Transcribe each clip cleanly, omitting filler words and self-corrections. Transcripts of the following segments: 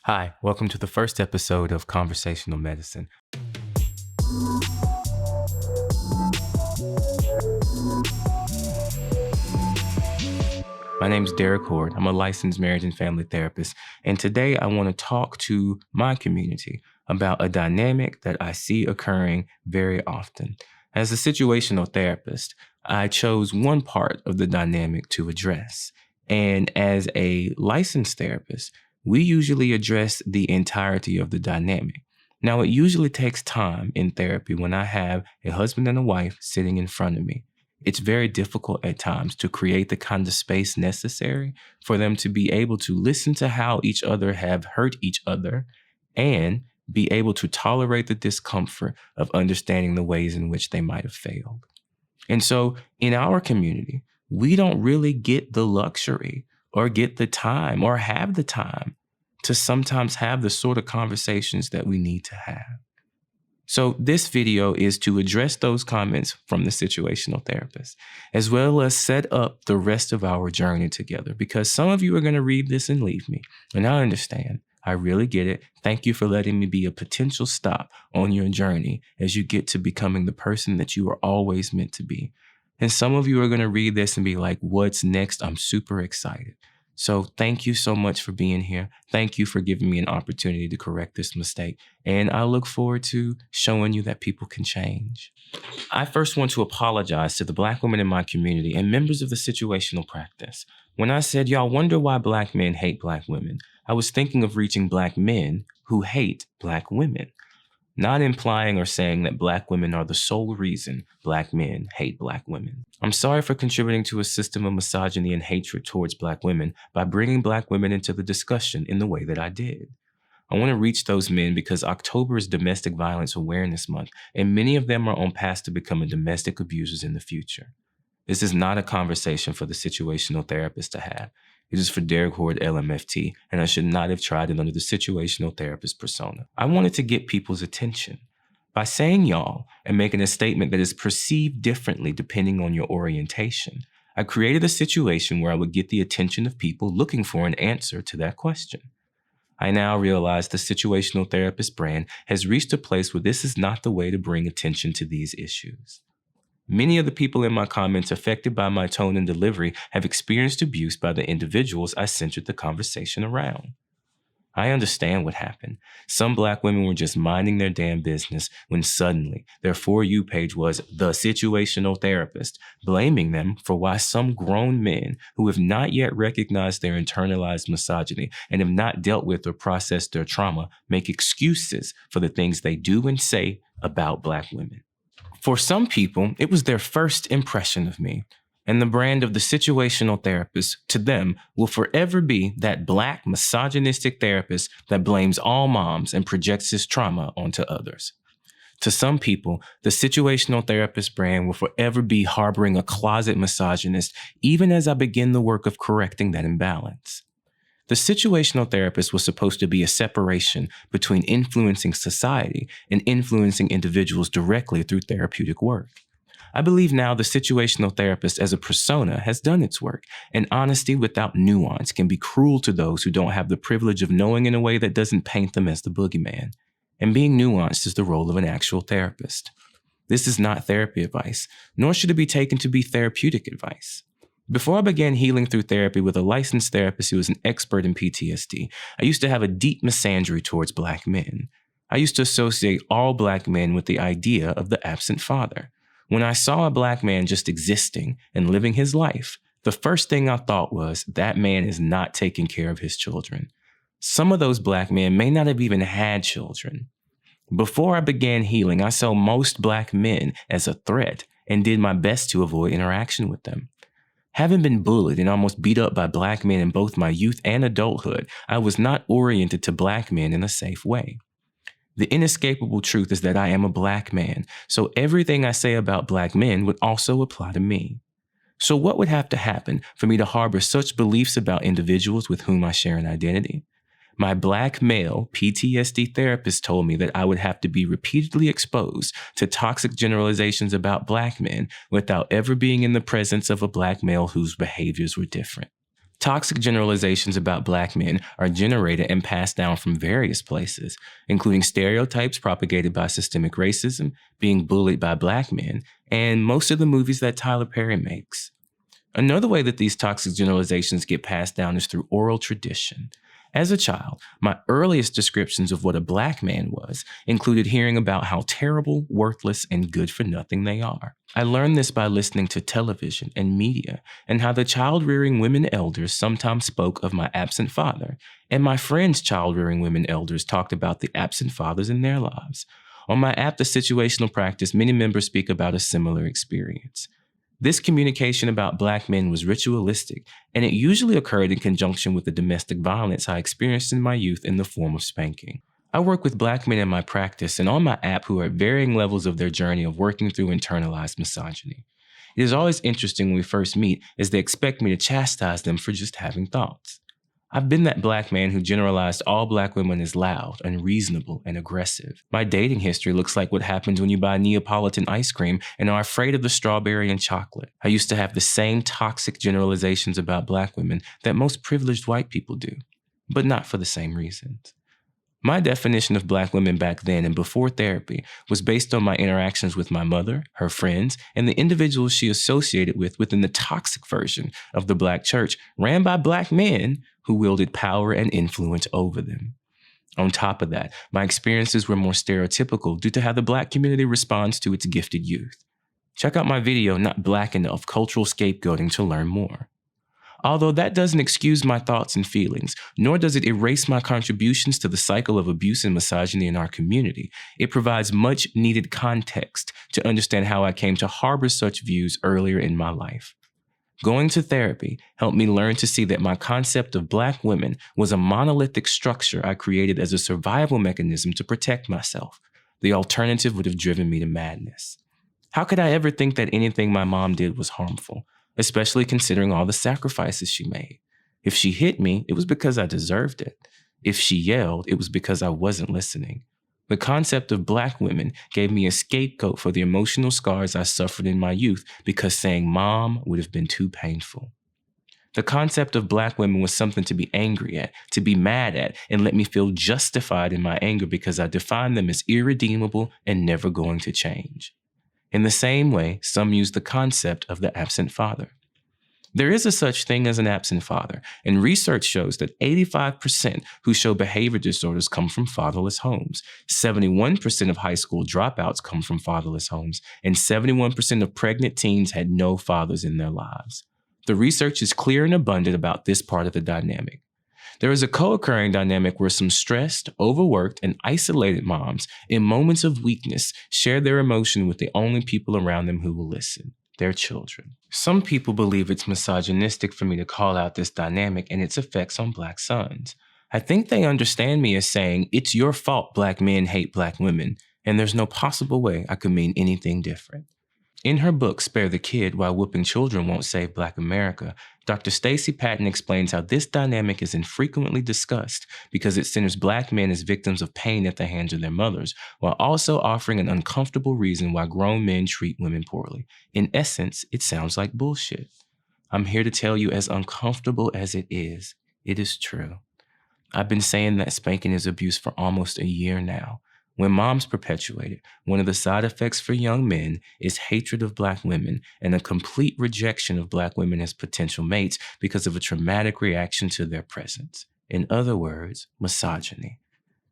Hi, welcome to the first episode of Conversational Medicine. My name is Derek Horde. I'm a licensed marriage and family therapist, and today I want to talk to my community about a dynamic that I see occurring very often. As a situational therapist, I chose one part of the dynamic to address. And as a licensed therapist, we usually address the entirety of the dynamic. Now, it usually takes time in therapy when I have a husband and a wife sitting in front of me. It's very difficult at times to create the kind of space necessary for them to be able to listen to how each other have hurt each other and be able to tolerate the discomfort of understanding the ways in which they might have failed. And so in our community, we don't really get the luxury or get the time or have the time to sometimes have the sort of conversations that we need to have. So this video is to address those comments from the situational therapist, as well as set up the rest of our journey together, because some of you are going to read this and leave me. And I understand. I really get it. Thank you for letting me be a potential stop on your journey as you get to becoming the person that you were always meant to be. And some of you are going to read this and be like, what's next? I'm super excited. So thank you so much for being here. Thank you for giving me an opportunity to correct this mistake. And I look forward to showing you that people can change. I first want to apologize to the Black women in my community and members of the situational practice. When I said, y'all wonder why Black men hate Black women, I was thinking of reaching Black men who hate Black women. Not implying or saying that Black women are the sole reason Black men hate Black women. I'm sorry for contributing to a system of misogyny and hatred towards Black women by bringing Black women into the discussion in the way that I did. I want to reach those men because October is Domestic Violence Awareness Month, and many of them are on paths to becoming domestic abusers in the future. This is not a conversation for the situational therapist to have. It is for Derek Horde LMFT, and I should not have tried it under the situational therapist persona. I wanted to get people's attention. By saying y'all and making a statement that is perceived differently depending on your orientation, I created a situation where I would get the attention of people looking for an answer to that question. I now realize the situational therapist brand has reached a place where this is not the way to bring attention to these issues. Many of the people in my comments affected by my tone and delivery have experienced abuse by the individuals I centered the conversation around. I understand what happened. Some Black women were just minding their damn business when suddenly their For You page was the situational therapist, blaming them for why some grown men who have not yet recognized their internalized misogyny and have not dealt with or processed their trauma make excuses for the things they do and say about Black women. For some people, it was their first impression of me, and the brand of the situational therapist to them will forever be that Black misogynistic therapist that blames all moms and projects his trauma onto others. To some people, the situational therapist brand will forever be harboring a closet misogynist, even as I begin the work of correcting that imbalance. The situational therapist was supposed to be a separation between influencing society and influencing individuals directly through therapeutic work. I believe now the situational therapist as a persona has done its work, and honesty without nuance can be cruel to those who don't have the privilege of knowing in a way that doesn't paint them as the boogeyman. And being nuanced is the role of an actual therapist. This is not therapy advice, nor should it be taken to be therapeutic advice. Before I began healing through therapy with a licensed therapist who was an expert in PTSD, I used to have a deep misandry towards Black men. I used to associate all Black men with the idea of the absent father. When I saw a Black man just existing and living his life, the first thing I thought was, that man is not taking care of his children. Some of those Black men may not have even had children. Before I began healing, I saw most Black men as a threat and did my best to avoid interaction with them. Having been bullied and almost beat up by Black men in both my youth and adulthood, I was not oriented to Black men in a safe way. The inescapable truth is that I am a Black man, so everything I say about Black men would also apply to me. So what would have to happen for me to harbor such beliefs about individuals with whom I share an identity? My Black male PTSD therapist told me that I would have to be repeatedly exposed to toxic generalizations about Black men without ever being in the presence of a Black male whose behaviors were different. Toxic generalizations about Black men are generated and passed down from various places, including stereotypes propagated by systemic racism, being bullied by Black men, and most of the movies that Tyler Perry makes. Another way that these toxic generalizations get passed down is through oral tradition. As a child, my earliest descriptions of what a Black man was included hearing about how terrible, worthless, and good for nothing they are. I learned this by listening to television and media, and how the child-rearing women elders sometimes spoke of my absent father, and my friends' child-rearing women elders talked about the absent fathers in their lives. On my app, The Situational Practice, many members speak about a similar experience. This communication about Black men was ritualistic, and it usually occurred in conjunction with the domestic violence I experienced in my youth in the form of spanking. I work with Black men in my practice and on my app who are at varying levels of their journey of working through internalized misogyny. It is always interesting when we first meet, as they expect me to chastise them for just having thoughts. I've been that Black man who generalized all Black women as loud, unreasonable, and aggressive. My dating history looks like what happens when you buy Neapolitan ice cream and are afraid of the strawberry and chocolate. I used to have the same toxic generalizations about Black women that most privileged white people do, but not for the same reasons. My definition of Black women back then and before therapy was based on my interactions with my mother, her friends, and the individuals she associated with within the toxic version of the Black church ran by Black men who wielded power and influence over them. On top of that, my experiences were more stereotypical due to how the Black community responds to its gifted youth. Check out my video, Not Black Enough, Cultural Scapegoating, to learn more. Although that doesn't excuse my thoughts and feelings, nor does it erase my contributions to the cycle of abuse and misogyny in our community, it provides much needed context to understand how I came to harbor such views earlier in my life. Going to therapy helped me learn to see that my concept of Black women was a monolithic structure I created as a survival mechanism to protect myself. The alternative would have driven me to madness. How could I ever think that anything my mom did was harmful, especially considering all the sacrifices she made? If she hit me, it was because I deserved it. If she yelled, it was because I wasn't listening. The concept of Black women gave me a scapegoat for the emotional scars I suffered in my youth because saying mom would have been too painful. The concept of Black women was something to be angry at, to be mad at, and let me feel justified in my anger because I defined them as irredeemable and never going to change. In the same way, some use the concept of the absent father. There is a such thing as an absent father, and research shows that 85% who show behavior disorders come from fatherless homes. 71% of high school dropouts come from fatherless homes, and 71% of pregnant teens had no fathers in their lives. The research is clear and abundant about this part of the dynamic. There is a co-occurring dynamic where some stressed, overworked, and isolated moms, in moments of weakness, share their emotion with the only people around them who will listen: their children. Some people believe it's misogynistic for me to call out this dynamic and its effects on Black sons. I think they understand me as saying, it's your fault Black men hate Black women, and there's no possible way I could mean anything different. In her book, Spare the Kid, Why Whooping Children Won't Save Black America, Dr. Stacey Patton explains how this dynamic is infrequently discussed because it centers Black men as victims of pain at the hands of their mothers, while also offering an uncomfortable reason why grown men treat women poorly. In essence, it sounds like bullshit. I'm here to tell you, as uncomfortable as it is true. I've been saying that spanking is abuse for almost a year now. When moms perpetuate it, one of the side effects for young men is hatred of Black women and a complete rejection of Black women as potential mates because of a traumatic reaction to their presence. In other words, misogyny.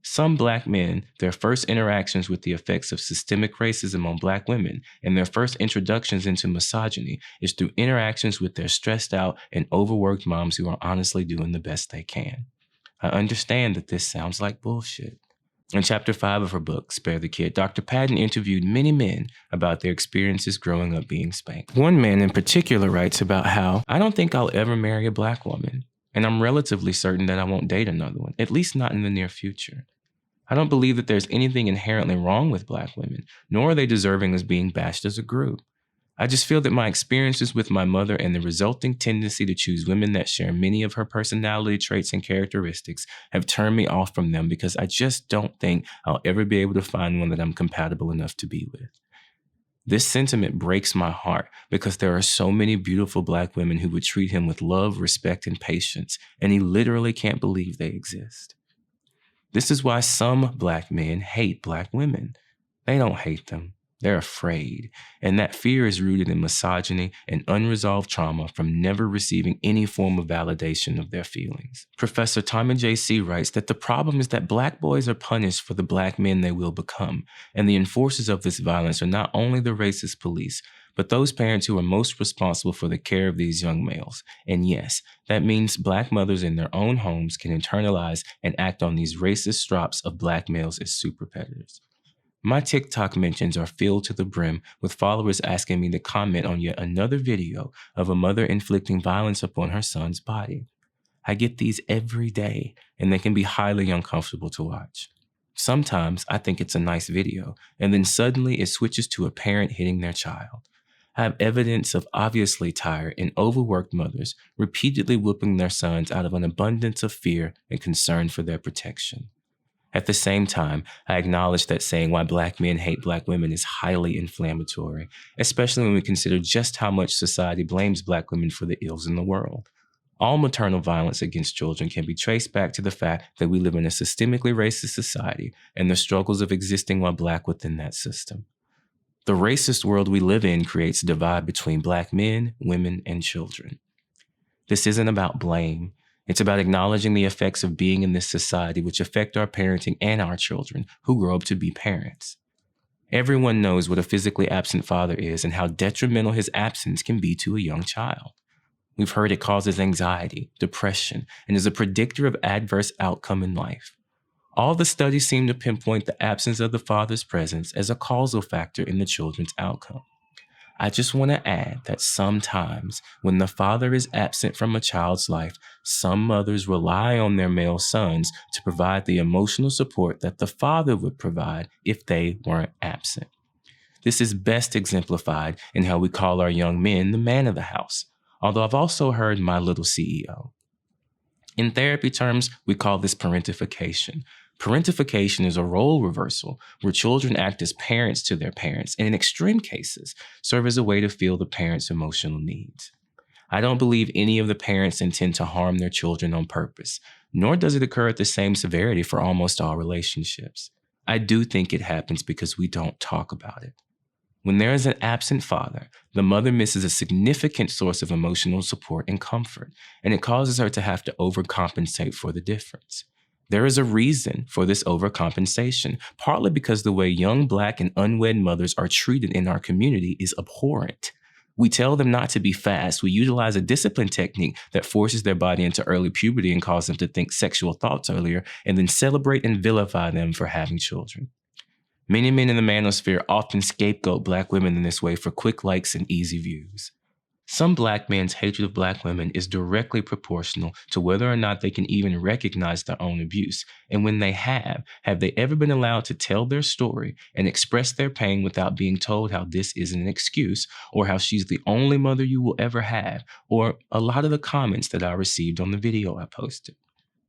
Some Black men, their first interactions with the effects of systemic racism on Black women and their first introductions into misogyny is through interactions with their stressed out and overworked moms who are honestly doing the best they can. I understand that this sounds like bullshit. In Chapter 5 of her book, Spare the Kid, Dr. Patton interviewed many men about their experiences growing up being spanked. One man in particular writes about how, I don't think I'll ever marry a Black woman, and I'm relatively certain that I won't date another one, at least not in the near future. I don't believe that there's anything inherently wrong with Black women, nor are they deserving of being bashed as a group. I just feel that my experiences with my mother and the resulting tendency to choose women that share many of her personality traits and characteristics have turned me off from them because I just don't think I'll ever be able to find one that I'm compatible enough to be with. This sentiment breaks my heart because there are so many beautiful Black women who would treat him with love, respect, and patience, and he literally can't believe they exist. This is why some Black men hate Black women. They don't hate them. They're afraid. And that fear is rooted in misogyny and unresolved trauma from never receiving any form of validation of their feelings. Professor Tommy J.C. writes that the problem is that Black boys are punished for the Black men they will become, and the enforcers of this violence are not only the racist police, but those parents who are most responsible for the care of these young males. And yes, that means Black mothers in their own homes can internalize and act on these racist strops of Black males as super predators. My TikTok mentions are filled to the brim with followers asking me to comment on yet another video of a mother inflicting violence upon her son's body. I get these every day, and they can be highly uncomfortable to watch. Sometimes I think it's a nice video, and then suddenly it switches to a parent hitting their child. I have evidence of obviously tired and overworked mothers repeatedly whooping their sons out of an abundance of fear and concern for their protection. At the same time, I acknowledge that saying why Black men hate Black women is highly inflammatory, especially when we consider just how much society blames Black women for the ills in the world. All maternal violence against children can be traced back to the fact that we live in a systemically racist society and the struggles of existing while Black within that system. The racist world we live in creates a divide between Black men, women, and children. This isn't about blame. It's about acknowledging the effects of being in this society which affect our parenting and our children who grow up to be parents. Everyone knows what a physically absent father is and how detrimental his absence can be to a young child. We've heard it causes anxiety, depression, and is a predictor of adverse outcome in life. All the studies seem to pinpoint the absence of the father's presence as a causal factor in the children's outcome. I just want to add that sometimes when the father is absent from a child's life, some mothers rely on their male sons to provide the emotional support that the father would provide if they weren't absent. This is best exemplified in how we call our young men the man of the house, although I've also heard my little CEO. In therapy terms, we call this parentification. Parentification is a role reversal where children act as parents to their parents and in extreme cases serve as a way to feel the parent's emotional needs. I don't believe any of the parents intend to harm their children on purpose, nor does it occur at the same severity for almost all relationships. I do think it happens because we don't talk about it. When there is an absent father, the mother misses a significant source of emotional support and comfort, and it causes her to have to overcompensate for the difference. There is a reason for this overcompensation, partly because the way young Black and unwed mothers are treated in our community is abhorrent. We tell them not to be fast. We utilize a discipline technique that forces their body into early puberty and causes them to think sexual thoughts earlier, and then celebrate and vilify them for having children. Many men in the manosphere often scapegoat Black women in this way for quick likes and easy views. Some Black men's hatred of Black women is directly proportional to whether or not they can even recognize their own abuse, and when they have they ever been allowed to tell their story and express their pain without being told how this isn't an excuse, or how she's the only mother you will ever have, or a lot of the comments that I received on the video I posted.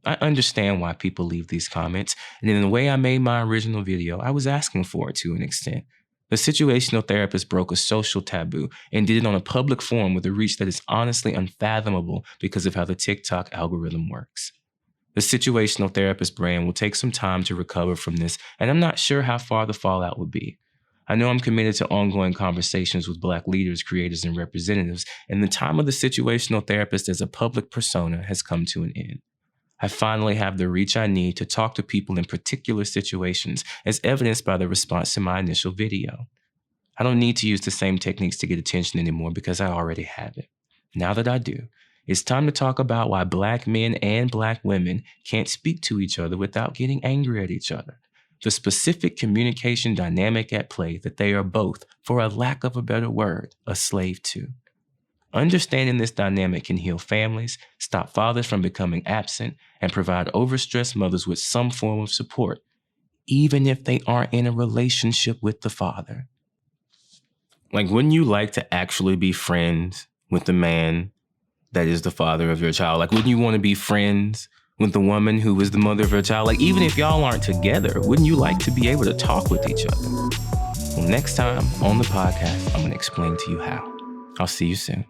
I understand why people leave these comments, and in the way I made my original video, I was asking for it to an extent. The situational therapist broke a social taboo and did it on a public forum with a reach that is honestly unfathomable because of how the TikTok algorithm works. The situational therapist brand will take some time to recover from this, and I'm not sure how far the fallout will be. I know I'm committed to ongoing conversations with Black leaders, creators, and representatives, and the time of the situational therapist as a public persona has come to an end. I finally have the reach I need to talk to people in particular situations, as evidenced by the response to my initial video. I don't need to use the same techniques to get attention anymore because I already have it. Now that I do, it's time to talk about why Black men and Black women can't speak to each other without getting angry at each other. The specific communication dynamic at play that they are both, for a lack of a better word, a slave to. Understanding this dynamic can heal families, stop fathers from becoming absent, and provide overstressed mothers with some form of support, even if they aren't in a relationship with the father. Like, wouldn't you like to actually be friends with the man that is the father of your child? Like, wouldn't you want to be friends with the woman who is the mother of your child? Like, even if y'all aren't together, wouldn't you like to be able to talk with each other? Well, next time on the podcast, I'm going to explain to you how. I'll see you soon.